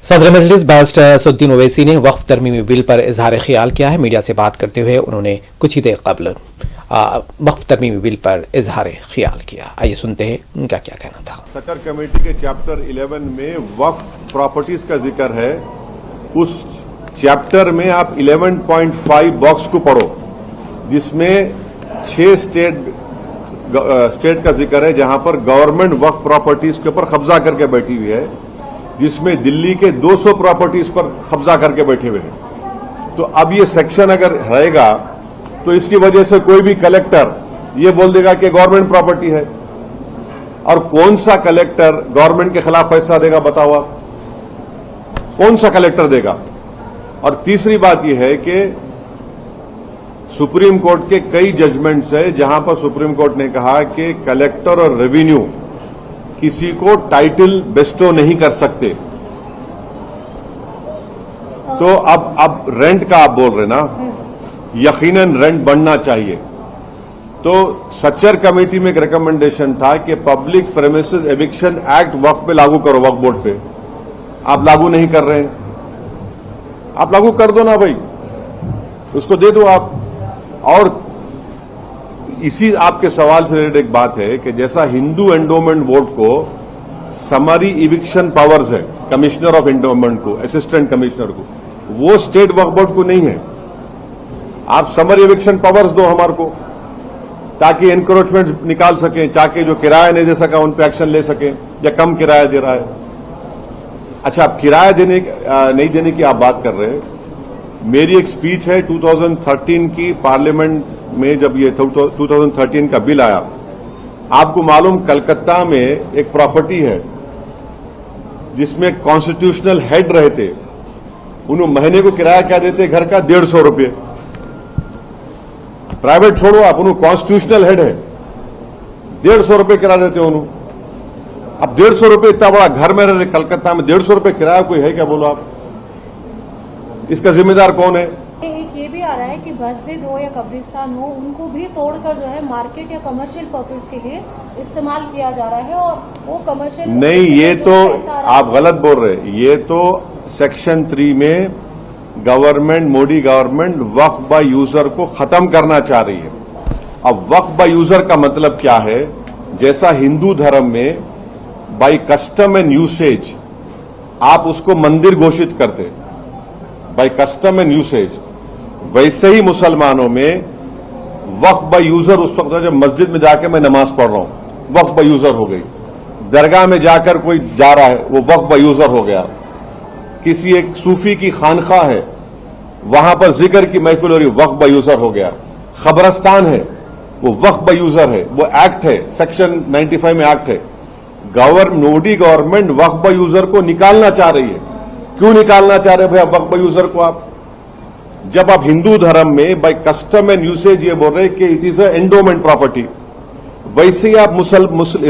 सदर मजलिस बैरिस्टर असदुद्दीन ओवैसी ने वक्फ तरमीमी बिल पर इजहार ख्याल किया है। मीडिया से बात करते हुए उन्होंने कुछ ही देर कबल वक्फ तरमीमी बिल पर इजहार ख्याल किया। आइए सुनते हैं उनका क्या कहना था। सकर कमेटी के चैप्टर 11 में वक्फ प्रॉपर्टीज का जिक्र है। उस चैप्टर में आप 11.5 बॉक्स को पढ़ो, जिसमें 6 स्टेट का जिक्र है जहां पर गवर्नमेंट वक्फ प्रॉपर्टीज के ऊपर कब्जा करके बैठी हुई है, जिसमें दिल्ली के 200 प्रॉपर्टीज पर कब्जा करके बैठे हुए हैं। तो अब ये सेक्शन अगर रहेगा तो इसकी वजह से कोई भी कलेक्टर ये बोल देगा कि गवर्नमेंट प्रॉपर्टी है, और कौन सा कलेक्टर गवर्नमेंट के खिलाफ फैसला देगा बताओ आप? कौन सा कलेक्टर देगा? और तीसरी बात यह है कि सुप्रीम कोर्ट के कई जजमेंट्स है जहां पर सुप्रीम कोर्ट ने कहा कि कलेक्टर और रेवेन्यू किसी को टाइटल बेस्टो नहीं कर सकते। तो अब रेंट का आप बोल रहे ना, यकीनन रेंट बढ़ना चाहिए। तो सच्चर कमेटी में एक रिकमेंडेशन था कि पब्लिक प्रेमिसेस एविक्शन एक्ट वक्फ पे लागू करो, वक्फ बोर्ड पे। आप लागू नहीं कर रहे हैं, आप लागू कर दो ना भाई, उसको दे दो आप। और इसी आपके सवाल से रिलेटेड एक बात है कि जैसा हिंदू एंडोमेंट बोर्ड को समरी इविक्शन पावर्स है, कमिश्नर ऑफ एंडोमेंट को, असिस्टेंट कमिश्नर को, वो स्टेट वक्फ बोर्ड को नहीं है। आप समरी इविक्शन पावर्स दो हमारे को, ताकि एनक्रोचमेंट निकाल सकें, ताकि जो किराया नहीं दे सका उन पर एक्शन ले सकें, या कम किराया दे रहा है। अच्छा, आप किराया नहीं देने की आप बात कर रहे हैं। मेरी एक स्पीच है 2013 की पार्लियामेंट में, जब ये 2013 का बिल आया। आपको मालूम कलकत्ता में एक प्रॉपर्टी है जिसमें कॉन्स्टिट्यूशनल हेड रहते, उन्होंने महीने को किराया क्या देते घर का? 150 रुपये। प्राइवेट छोड़ो आप, उन्होंने कॉन्स्टिट्यूशनल हेड है, 150 रुपये किराया देते उन्होंने। अब 150 रुपये, इतना बड़ा घर में रहे कलकत्ता में, 150 रुपये किराया कोई है क्या? बोलो आप, इसका जिम्मेदार कौन है? एक ये भी आ रहा है कि मस्जिद हो या कब्रिस्तान हो, उनको भी तोड़कर जो है मार्केट या कमर्शियल पर्पस के लिए इस्तेमाल किया जा रहा है, और वो कमर्शियल नहीं, ये तो आप गलत बोल रहे हैं। ये तो सेक्शन 3 में government, Modi government Waqf by user को खत्म करना चाह रही है। अब वक्फ बाय यूजर का मतलब क्या है? जैसा हिंदू धर्म में बाय कस्टम एंड यूसेज आप उसको मंदिर घोषित करते, बाय कस्टम एंड यूसेज, वैसे ही मुसलमानों में वक्फ बाय यूजर उस वक्त जब मस्जिद में जाकर मैं नमाज पढ़ रहा हूं, वक्फ बाय यूजर हो गई। दरगाह में जाकर कोई जा रहा है, वो वक्फ बाय यूजर हो गया। किसी एक सूफी की खानखा है, वहां पर जिक्र की महफिल हो रही, वक्फ बाय यूजर हो गया। खबरस्तान है, वो वक्फ बाय यूजर है, वो एक्ट है, सेक्शन 95 में एक्ट है। Modi government Waqf by user को निकालना चाह रही है। क्यों निकालना चाह रहे हैं वक्फ बाय यूजर को आप? जब आप हिंदू धर्म में बाय कस्टम एंड यूसेज ये बोल रहे हैं कि it is a endowment property, वैसे ही आप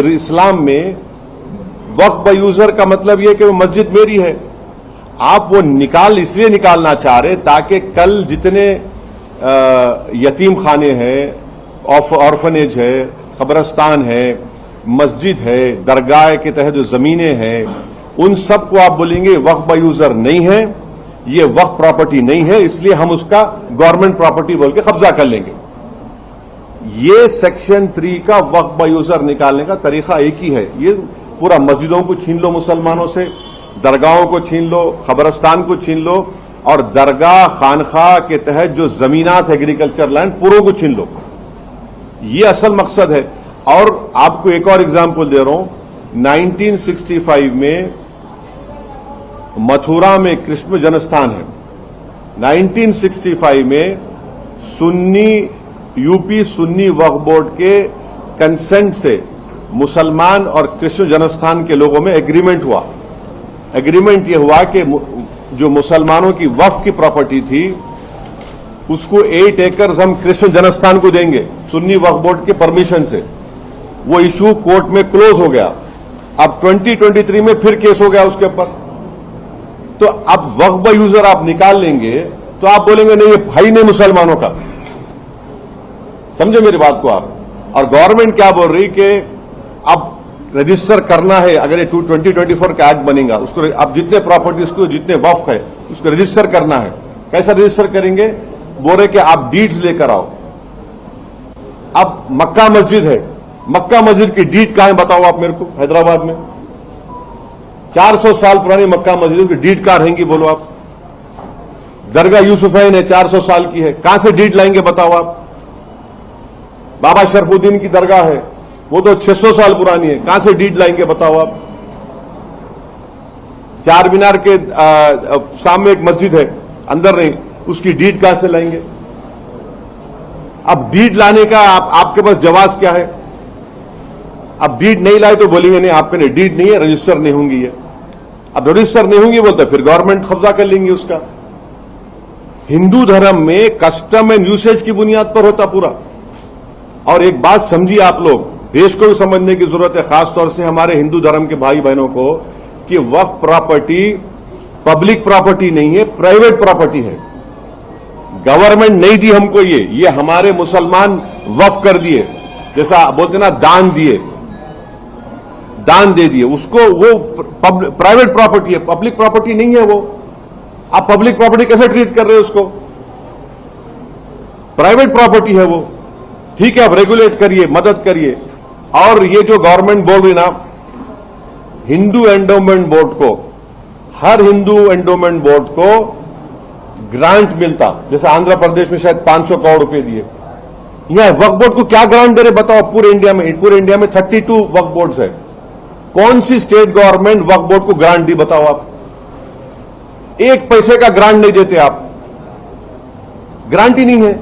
इस्लाम में वक्फ बाय यूजर का मतलब यह कि वो मस्जिद मेरी है। आप वो इसलिए निकालना चाह रहे ताकि कल जितने यतीम खाने हैं, ऑर्फनेज है, कब्रस्तान है, मस्जिद है, दरगाह के तहत जो जमीनें हैं, उन सबको आप बोलेंगे वक्फ बाय यूजर नहीं है, ये वक्फ प्रॉपर्टी नहीं है, इसलिए हम उसका गवर्नमेंट प्रॉपर्टी बोल के कब्जा कर लेंगे। ये सेक्शन 3 का वक्फ बाय यूजर निकालने का तरीका एक ही है। ये पूरा मस्जिदों को छीन लो मुसलमानों से, दरगाहों को छीन लो, खबरस्तान को छीन लो, और दरगाह खानखा के तहत जो जमीनात एग्रीकल्चर लैंड पूरों को छीन लो। ये असल मकसद है। और आपको एक और एग्जाम्पल दे रहा हूं। 1965 में मथुरा में कृष्ण जन्मस्थान है। 1965 में यूपी सुन्नी वक्फ बोर्ड के कंसेंट से मुसलमान और कृष्ण जन्मस्थान के लोगों में एग्रीमेंट हुआ। एग्रीमेंट यह हुआ कि जो मुसलमानों की वक्फ की प्रॉपर्टी थी उसको 8 एकड़ हम कृष्ण जन्मस्थान को देंगे, सुन्नी वक्फ बोर्ड के परमिशन से। वो इशू कोर्ट में क्लोज हो गया। अब 2023 में फिर केस हो गया उसके ऊपर। तो अब वक्फ बाय यूजर आप निकाल लेंगे तो आप बोलेंगे नहीं, ये भाई नहीं मुसलमानों का। समझे मेरी बात को आप? और गवर्नमेंट क्या बोल रही कि अब रजिस्टर करना है, अगर ये 2024 का एक्ट बनेगा, उसको अब जितने प्रॉपर्टीज को जितने वक्फ है उसको रजिस्टर करना है। कैसा रजिस्टर करेंगे? बोल रहे कि आप डीड्स लेकर आओ। अब मक्का मस्जिद है, मक्का मस्जिद की डीड कहां है बताओ आप मेरे को, हैदराबाद में 400 साल पुरानी मक्का मस्जिद की डीड कहां रहेंगी बोलो आप? दरगाह यूसुफैन है, 400 साल की है, कहां से डीड लाएंगे बताओ आप? बाबा शरफुद्दीन की दरगाह है, वो तो 600 साल पुरानी है, कहां से डीड लाएंगे बताओ आप? चार मीनार के सामने एक मस्जिद है, अंदर नहीं, उसकी डीड कहां से लाएंगे? अब डीड लाने का आपके पास जवाब क्या है? अब डीड नहीं लाए तो बोलेंगे नहीं आपके लिए डीड नहीं है, रजिस्टर नहीं होंगी ये। अब रजिस्टर नहीं होंगी बोलते फिर गवर्नमेंट कब्जा कर लेंगे उसका। हिंदू धर्म में कस्टम एंड यूसेज की बुनियाद पर होता पूरा। और एक बात समझिए आप लोग, देश को भी समझने की जरूरत है, खासतौर से हमारे हिंदू धर्म के भाई बहनों को, कि वक्फ प्रॉपर्टी पब्लिक प्रॉपर्टी नहीं है, प्राइवेट प्रॉपर्टी है। गवर्नमेंट नहीं दी हमको ये हमारे मुसलमान वक्फ कर दिए, जैसा बोलते ना दान दिए, दान दे दिए उसको। वो प्राइवेट प्रॉपर्टी है, पब्लिक प्रॉपर्टी नहीं है वो। आप पब्लिक प्रॉपर्टी कैसे ट्रीट कर रहे हो उसको? प्राइवेट प्रॉपर्टी है वो। ठीक है, आप रेगुलेट करिए, मदद करिए। और ये जो गवर्नमेंट बोल रही ना, हिंदू एंडोमेंट बोर्ड को, हर हिंदू एंडोमेंट बोर्ड को ग्रांट मिलता, जैसे आंध्र प्रदेश में शायद 500 करोड़ रुपए दिए। यहां वक्फ बोर्ड को क्या ग्रांट दे रहे बताओ? पूरे इंडिया में 32 वक्फ बोर्ड्स है। कौन सी स्टेट गवर्नमेंट वक्फ बोर्ड को ग्रांट दी बताओ आप? एक पैसे का ग्रांट नहीं देते आप, ग्रांट ही नहीं है।